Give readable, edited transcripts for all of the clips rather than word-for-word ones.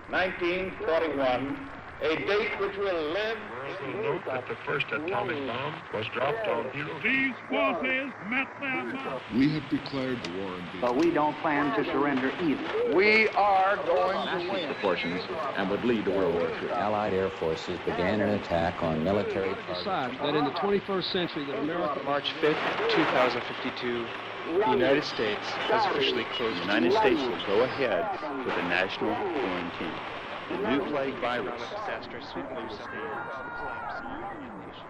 1941, a date which will live. Also note that the first atomic bomb was dropped on Hiroshima. These forces met their match. We have declared the war in Vietnam. But we don't plan to surrender either. We are going to win. Proportions and would lead to World War III. Allied air forces began an attack on military. Decide that in the 21st century that America... March 5th, 2052, the United States has officially closed. The United States will go ahead with a national quarantine. The new plague virus. Disaster sweeping the collapse of the United Nations.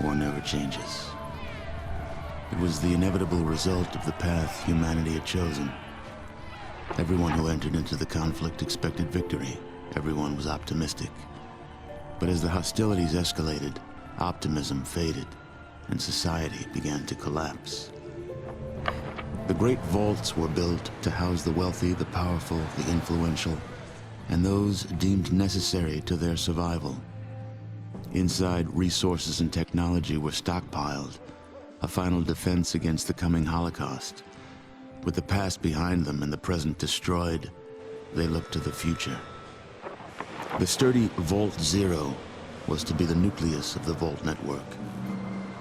War never changes. It was the inevitable result of the path humanity had chosen. Everyone who entered into the conflict expected victory. Everyone was optimistic. But as the hostilities escalated, optimism faded, and society began to collapse. The great vaults were built to house the wealthy, the powerful, the influential, and those deemed necessary to their survival. Inside, resources and technology were stockpiled, a final defense against the coming Holocaust. With the past behind them and the present destroyed, they looked to the future. The sturdy Vault Zero was to be the nucleus of the Vault network,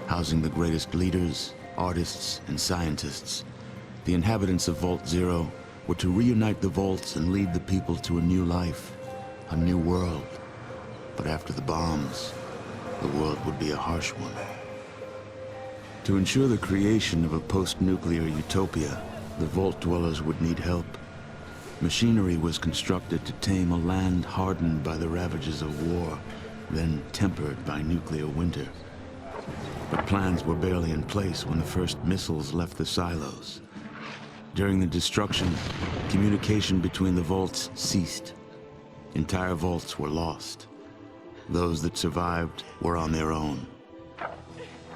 housing the greatest leaders, artists, and scientists. The inhabitants of Vault Zero were to reunite the vaults and lead the people to a new life, a new world. But after the bombs, the world would be a harsh one. To ensure the creation of a post-nuclear utopia, the Vault dwellers would need help. Machinery was constructed to tame a land hardened by the ravages of war, then tempered by nuclear winter. But plans were barely in place when the first missiles left the silos. During the destruction, communication between the vaults ceased. Entire vaults were lost. Those that survived were on their own.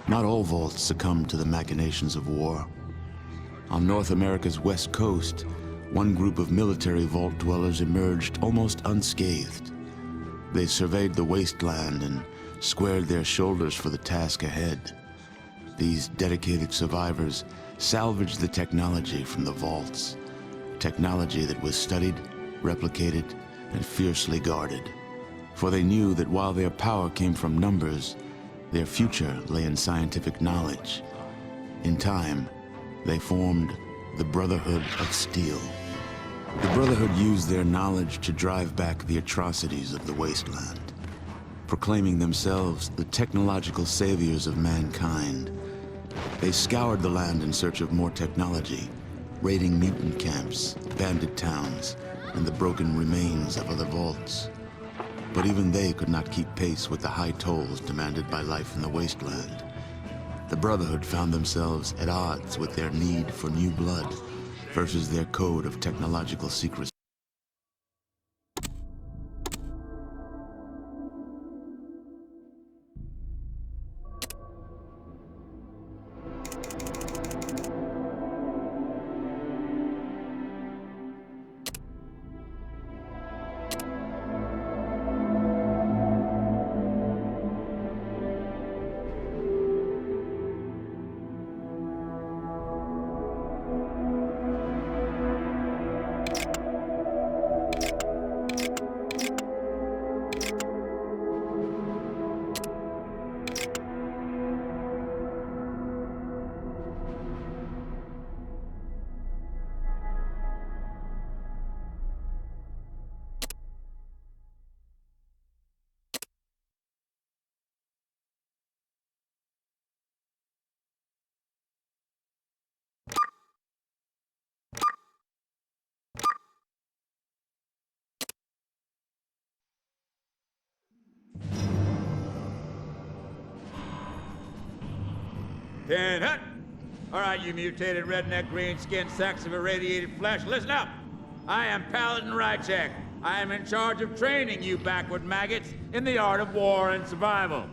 Not all vaults succumbed to the machinations of war. On North America's west coast, one group of military vault dwellers emerged almost unscathed. They surveyed the wasteland and squared their shoulders for the task ahead. These dedicated survivors salvaged the technology from the vaults, technology that was studied, replicated, and fiercely guarded. For they knew that while their power came from numbers, their future lay in scientific knowledge. In time, they formed the Brotherhood of Steel. The Brotherhood used their knowledge to drive back the atrocities of the wasteland, proclaiming themselves the technological saviors of mankind. They scoured the land in search of more technology, raiding mutant camps, bandit towns, and the broken remains of other vaults. But even they could not keep pace with the high tolls demanded by life in the wasteland. The Brotherhood found themselves at odds with their need for new blood versus their code of technological secrecy. Ten hut. All right, you mutated redneck green-skinned sacks of irradiated flesh, listen up. I am Paladin Rychek. I am in charge of training you backward maggots in the art of war and survival.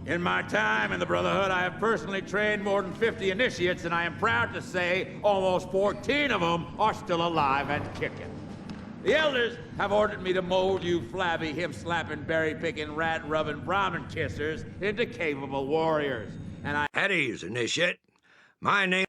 In my time in the Brotherhood, I have personally trained more than 50 initiates, and I am proud to say almost 14 of them are still alive and kicking. The elders have ordered me to mold you flabby, hip-slapping, berry-picking, rat-rubbing Brahmin kissers into capable warriors. And I... At ease, initiate. My name...